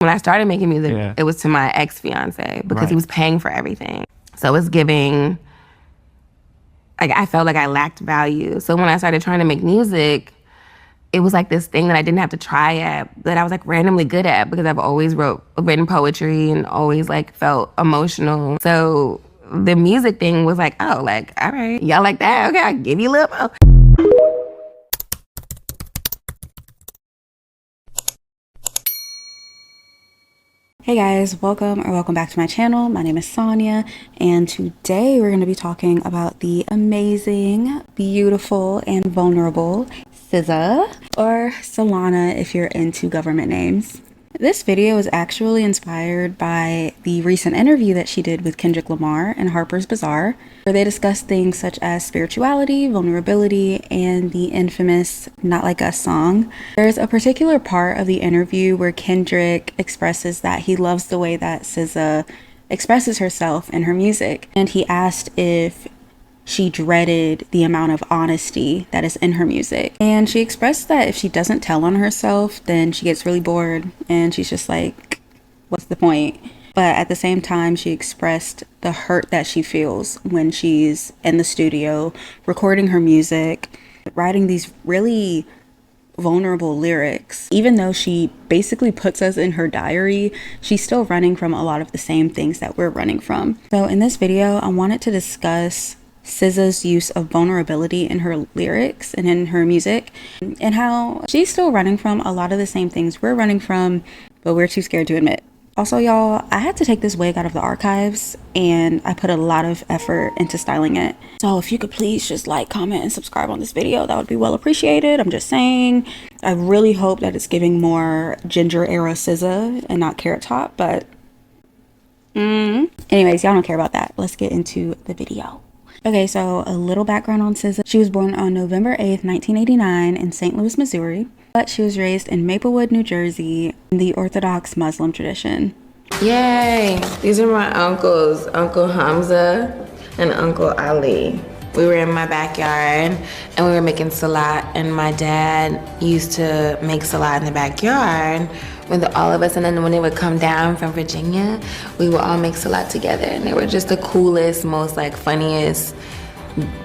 When I started making music, it was to my ex-fiance because he was paying for everything. So it was giving, like, I felt like I lacked value. So when I started trying to make music, it was like this thing that I didn't have to try at, that I was like randomly good at because I've always written poetry and always like felt emotional. So the music thing was like, oh, like, all right, y'all like that? Okay, I'll give you a little more. Hey guys, welcome back to my channel. My name is Sonya, and today we're going to be talking about the amazing, beautiful, and vulnerable SZA, or Solana if you're into government names. This video is actually inspired by the recent interview that she did with Kendrick Lamar and Harper's Bazaar, where they discussed things such as spirituality, vulnerability, and the infamous Not Like Us song. There's a particular part of the interview where Kendrick expresses that he loves the way that SZA expresses herself in her music, and he asked if she dreaded the amount of honesty that is in her music. And she expressed that if she doesn't tell on herself, then she gets really bored and she's just like, what's the point? But at the same time, she expressed the hurt that she feels when she's in the studio recording her music, writing these really vulnerable lyrics. Even though she basically puts us in her diary, she's still running from a lot of the same things that we're running from. So in this video, I wanted to discuss SZA's use of vulnerability in her lyrics and in her music, and how she's still running from a lot of the same things we're running from, but we're too scared to admit. Also, y'all, I had to take this wig out of the archives, and I put a lot of effort into styling it. So if you could please just like, comment, and subscribe on this video, that would be well appreciated. I'm just saying, I really hope that it's giving more ginger era SZA and not Carrot Top, but anyways, y'all don't care about that. Let's get into the video. Okay, so a little background on SZA. She was born on November 8th, 1989 in St. Louis, Missouri, but she was raised in Maplewood, New Jersey, in the Orthodox Muslim tradition. Yay! These are my uncles, Uncle Hamza and Uncle Ali. We were in my backyard and we were making salat, and my dad used to make salat in the backyard with all of us, and then when they would come down from Virginia, we would all make salat together, and they were just the coolest, most like funniest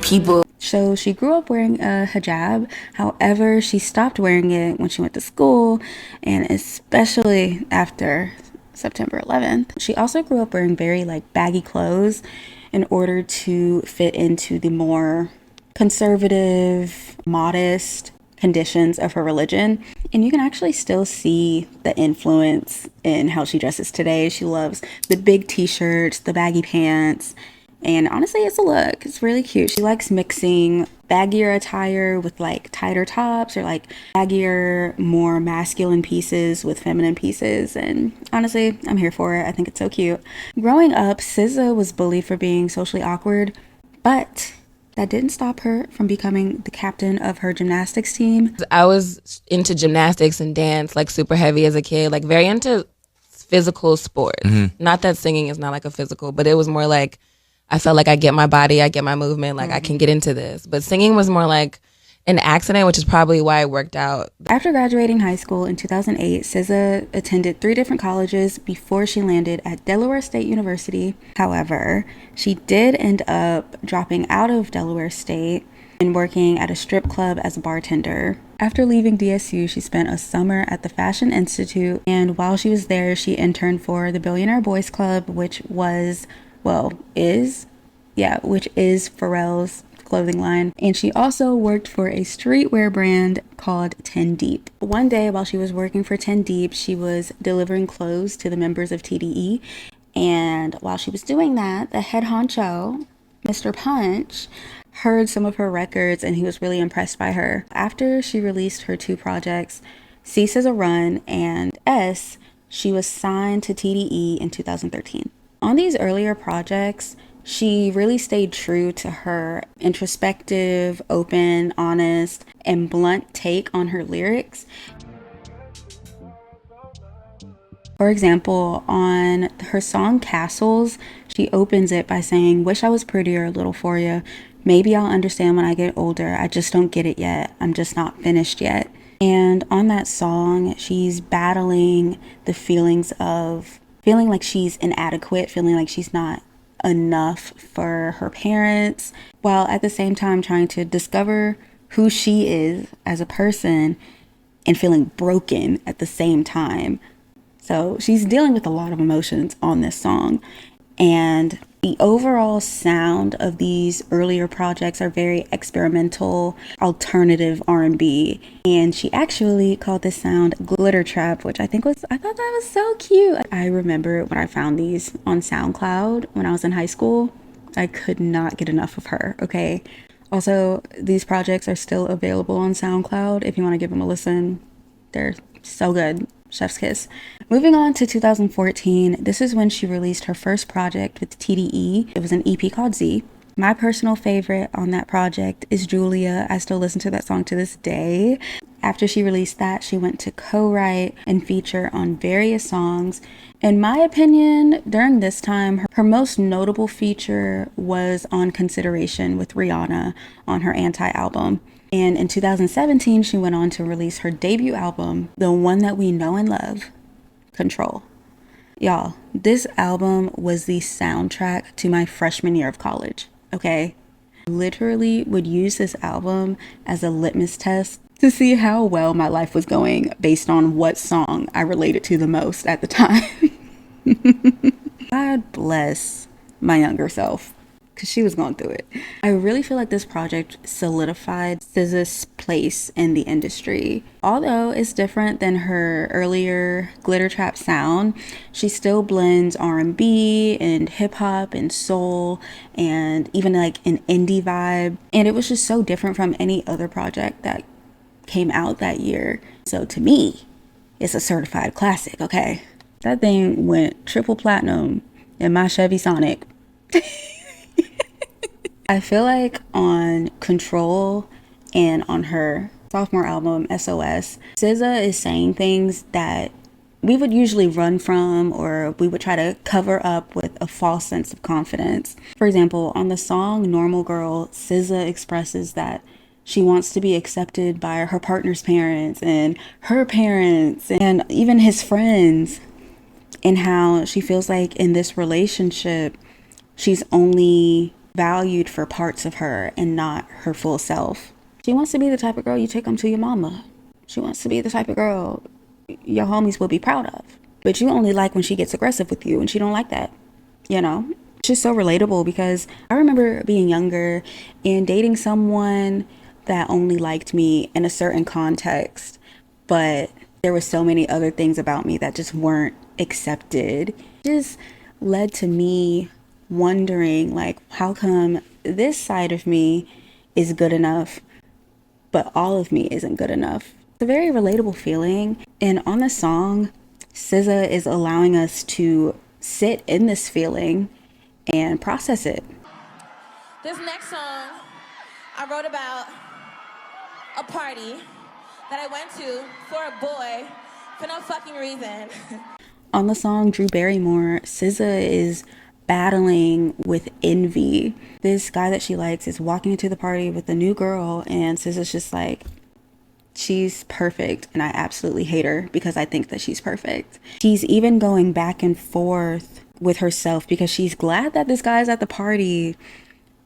people. So she grew up wearing a hijab. However, she stopped wearing it when she went to school, and especially after September 11th. She also grew up wearing very like baggy clothes in order to fit into the more conservative, modest conditions of her religion. And you can actually still see the influence in how she dresses today. She loves the big t-shirts, the baggy pants, and honestly, it's a look. It's really cute. She likes mixing baggier attire with like tighter tops, or like baggier, more masculine pieces with feminine pieces. And honestly, I'm here for it. I think it's so cute. Growing up, SZA was bullied for being socially awkward, but that didn't stop her from becoming the captain of her gymnastics team. I was into gymnastics and dance like super heavy as a kid, like very into physical sports. Not that singing is not like a physical, but it was more like I felt like I get my body, I get my movement, like I can get into this. But singing was more like an accident, which is probably why it worked out. After graduating high school in 2008, SZA attended 3 different colleges before she landed at Delaware State University. However, she did end up dropping out of Delaware State and working at a strip club as a bartender. After leaving DSU, she spent a summer at the Fashion Institute, and while she was there, she interned for the Billionaire Boys Club, which is Pharrell's clothing line. And she also worked for a streetwear brand called 10 Deep. One day while she was working for 10 Deep, she was delivering clothes to the members of TDE. And while she was doing that, the head honcho, Mr. Punch, heard some of her records, and he was really impressed by her. After she released her 2 projects, C SZA Run and S, she was signed to TDE in 2013. On these earlier projects, she really stayed true to her introspective, open, honest, and blunt take on her lyrics. For example, on her song Castles, she opens it by saying, "Wish I was prettier, a little for ya. Maybe I'll understand when I get older. I just don't get it yet. I'm just not finished yet." And on that song, she's battling the feelings of feeling like she's inadequate, feeling like she's not enough for her parents, while at the same time trying to discover who she is as a person and feeling broken at the same time. So she's dealing with a lot of emotions on this song. And the overall sound of these earlier projects are very experimental, alternative R&B. And she actually called this sound glitter trap, which I thought that was so cute. I remember when I found these on SoundCloud when I was in high school. I could not get enough of her, okay? Also, these projects are still available on SoundCloud if you want to give them a listen. They're so good. Chef's kiss. Moving on to 2014, this is when she released her first project with TDE. It was an EP called Z. My personal favorite on that project is Julia. I still listen to that song to this day. After she released that, she went to co-write and feature on various songs. In my opinion, during this time, her most notable feature was on Consideration with Rihanna on her Anti album. And in 2017, she went on to release her debut album, the one that we know and love, Ctrl. Y'all, this album was the soundtrack to my freshman year of college, okay? I literally would use this album as a litmus test to see how well my life was going based on what song I related to the most at the time. God bless my younger self, because she was going through it. I really feel like this project solidified SZA's place in the industry. Although it's different than her earlier glitter trap sound, she still blends R&B and hip hop and soul and even like an indie vibe. And it was just so different from any other project that came out that year. So to me, it's a certified classic, okay? That thing went triple platinum in my Chevy Sonic. I feel like on Ctrl and on her sophomore album, SOS, SZA is saying things that we would usually run from, or we would try to cover up with a false sense of confidence. For example, on the song Normal Girl, SZA expresses that she wants to be accepted by her partner's parents and her parents and even his friends, and how she feels like in this relationship, she's only valued for parts of her and not her full self. She wants to be the type of girl you take home to your mama. She wants to be the type of girl your homies will be proud of. But you only like when she gets aggressive with you, and she don't like that, you know? It's just so relatable, because I remember being younger and dating someone that only liked me in a certain context, but there were so many other things about me that just weren't accepted. It just led to me wondering, like, how come this side of me is good enough but all of me isn't good enough? It's a very relatable feeling, and on the song, SZA is allowing us to sit in this feeling and process it. This next song I wrote about a party that I went to for a boy for no fucking reason. On the song Drew Barrymore, SZA is battling with envy. This guy that she likes is walking into the party with a new girl, and SZA's just like, she's perfect and I absolutely hate her because I think that she's perfect. She's even going back and forth with herself because she's glad that this guy's at the party,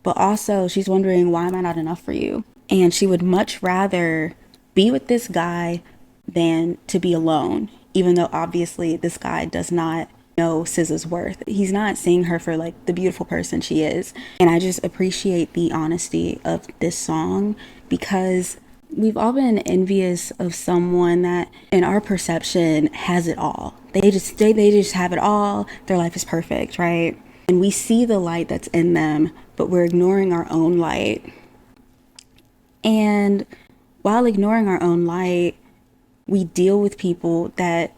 but also she's wondering, why am I not enough for you? And she would much rather be with this guy than to be alone, even though obviously this guy does not know SZA's worth. He's not seeing her for like the beautiful person she is. And I just appreciate the honesty of this song, because we've all been envious of someone that in our perception has it all. They just have it all. Their life is perfect, right? And we see the light that's in them, but we're ignoring our own light. And while ignoring our own light, we deal with people that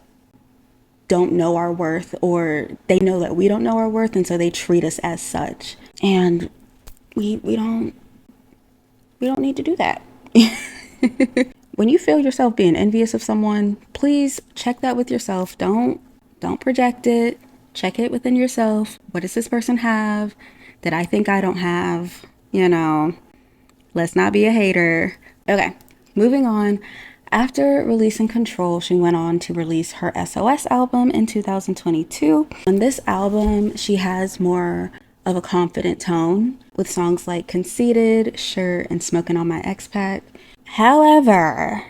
don't know our worth, or they know that we don't know our worth, and so they treat us as such. And we don't need to do that. When you feel yourself being envious of someone, please check that with yourself. Don't project it. Check it within yourself. What does this person have that I think I don't have? You know, let's not be a hater. Okay, moving on. After releasing Ctrl, she went on to release her SOS album in 2022. On this album, she has more of a confident tone with songs like Conceited, Sure, and Smoking on My X-Pac. However,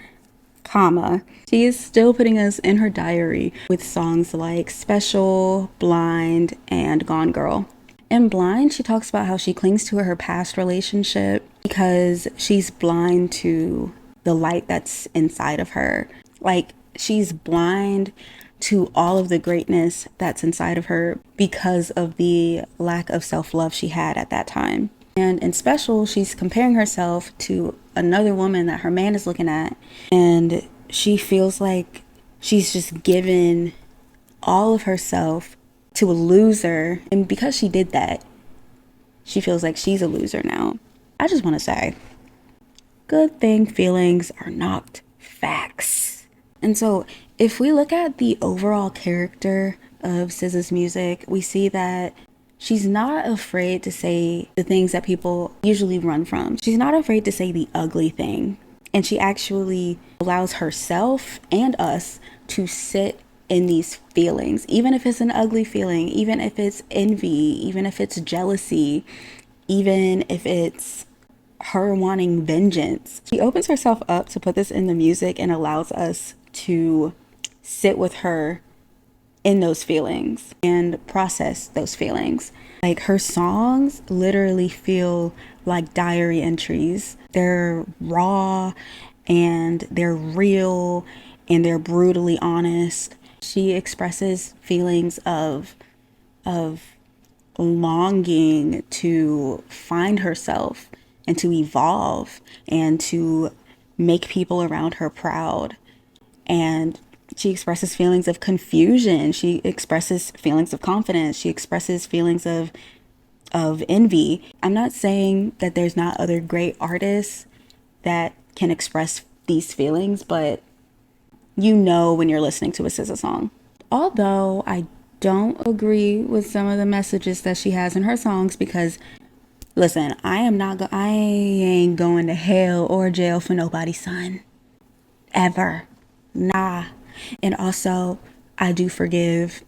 she is still putting us in her diary with songs like Special, Blind, and Gone Girl. In Blind, she talks about how she clings to her past relationship because she's blind to the light that's inside of her. Like, she's blind to all of the greatness that's inside of her because of the lack of self-love she had at that time. And in Special, she's comparing herself to another woman that her man is looking at, and she feels like she's just given all of herself to a loser, and because she did that, she feels like she's a loser now. I just want to say, good thing feelings are not facts. And so if we look at the overall character of SZA's music, we see that she's not afraid to say the things that people usually run from. She's not afraid to say the ugly thing. And she actually allows herself and us to sit in these feelings, even if it's an ugly feeling, even if it's envy, even if it's jealousy, even if it's her wanting vengeance. She opens herself up to put this in the music and allows us to sit with her in those feelings and process those feelings. Like, her songs literally feel like diary entries. They're raw and they're real and they're brutally honest. She expresses feelings of longing to find herself and to evolve and to make people around her proud. And she expresses feelings of confusion. She expresses feelings of confidence. She expresses feelings of envy. I'm not saying that there's not other great artists that can express these feelings, but you know when you're listening to a SZA song. Although I don't agree with some of the messages that she has in her songs, because listen, I ain't going to hell or jail for nobody, son. Ever. Nah. And also, I do forgive.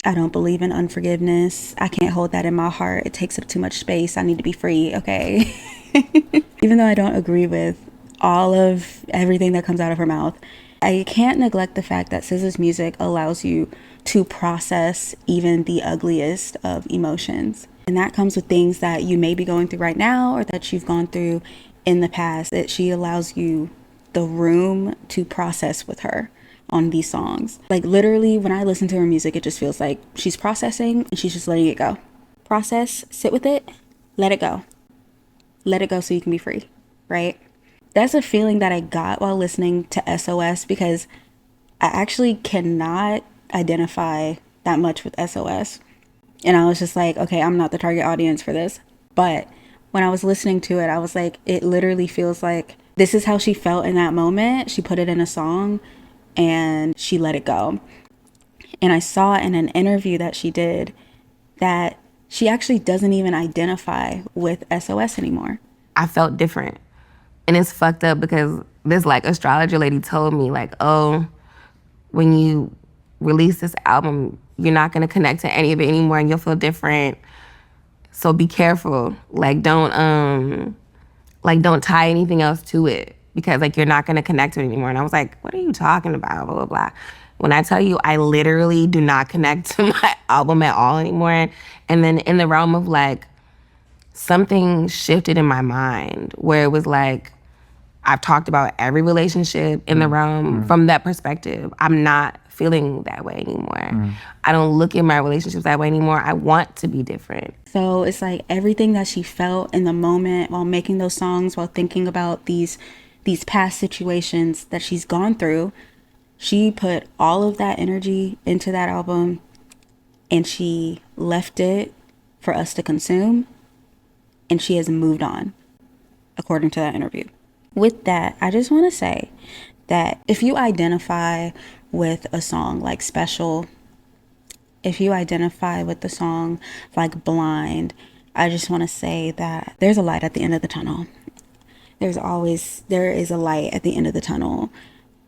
I don't believe in unforgiveness. I can't hold that in my heart. It takes up too much space. I need to be free, okay? Even though I don't agree with all of everything that comes out of her mouth, I can't neglect the fact that SZA's music allows you to process even the ugliest of emotions. And that comes with things that you may be going through right now or that you've gone through in the past, that she allows you the room to process with her on these songs. Like, literally, when I listen to her music, it just feels like she's processing and she's just letting it go. Process, sit with it, let it go. Let it go so you can be free, right? That's a feeling that I got while listening to SOS, because I actually cannot identify that much with SOS. And I was just like, okay, I'm not the target audience for this. But when I was listening to it, I was like, it literally feels like this is how she felt in that moment. She put it in a song and she let it go. And I saw in an interview that she did that she actually doesn't even identify with SOS anymore. I felt different. And it's fucked up because this like astrologer lady told me like, oh, when you release this album, you're not gonna connect to any of it anymore and you'll feel different. So be careful. Like don't tie anything else to it because like you're not gonna connect to it anymore. And I was like, what are you talking about? Blah, blah, blah. When I tell you I literally do not connect to my album at all anymore. And then in the realm of like, something shifted in my mind where it was like, I've talked about every relationship in the realm from that perspective. I'm not feeling that way anymore. I don't look at my relationships that way anymore. I want to be different. So it's like everything that she felt in the moment while making those songs, while thinking about these past situations that she's gone through, she put all of that energy into that album and she left it for us to consume, and she has moved on, according to that interview. With that, I just want to say that if you identify with a song like Special, if you identify with the song like Blind, I just want to say that there's a light at the end of the tunnel. There is a light at the end of the tunnel.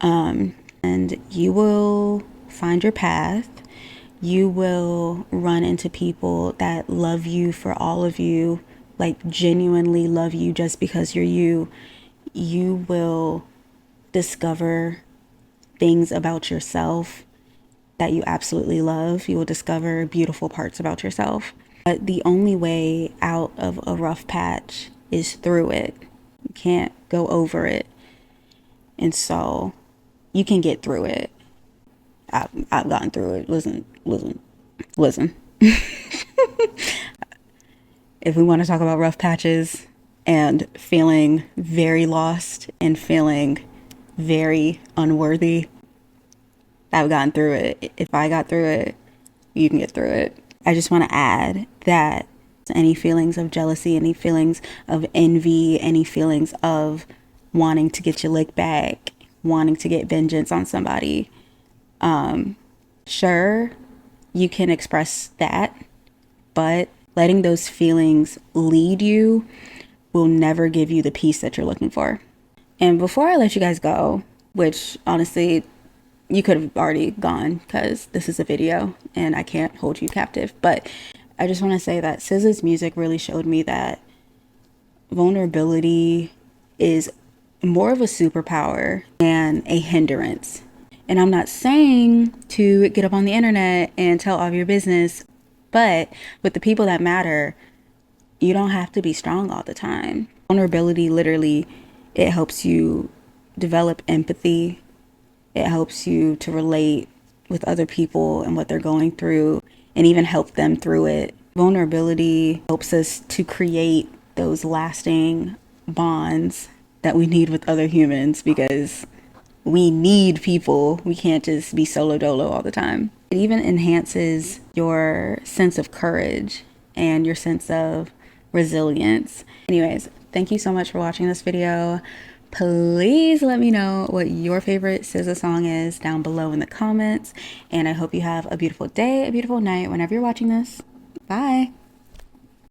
And you will find your path. You will run into people that love you for all of you, like genuinely love you just because you're you. You will discover things about yourself that you absolutely love. You will discover beautiful parts about yourself. But the only way out of a rough patch is through it. You can't go over it. And so you can get through it. I've gotten through it. Listen. If we want to talk about rough patches and feeling very lost and feeling very unworthy, I've gotten through it. If I got through it, you can get through it. I just want to add that any feelings of jealousy, any feelings of envy, any feelings of wanting to get your lick back, wanting to get vengeance on somebody, sure, you can express that, but letting those feelings lead you will never give you the peace that you're looking for. And before I let you guys go, which honestly, you could have already gone because this is a video and I can't hold you captive, but I just want to say that SZA's music really showed me that vulnerability is more of a superpower than a hindrance. And I'm not saying to get up on the internet and tell all of your business, but with the people that matter, you don't have to be strong all the time. Vulnerability, literally, it helps you develop empathy. It helps you to relate with other people and what they're going through and even help them through it. Vulnerability helps us to create those lasting bonds that we need with other humans because we need people. We can't just be solo dolo all the time. It even enhances your sense of courage and your sense of resilience. Anyways, thank you so much for watching this video. Please let me know what your favorite SZA song is down below in the comments. And I hope you have a beautiful day, a beautiful night whenever you're watching this. Bye.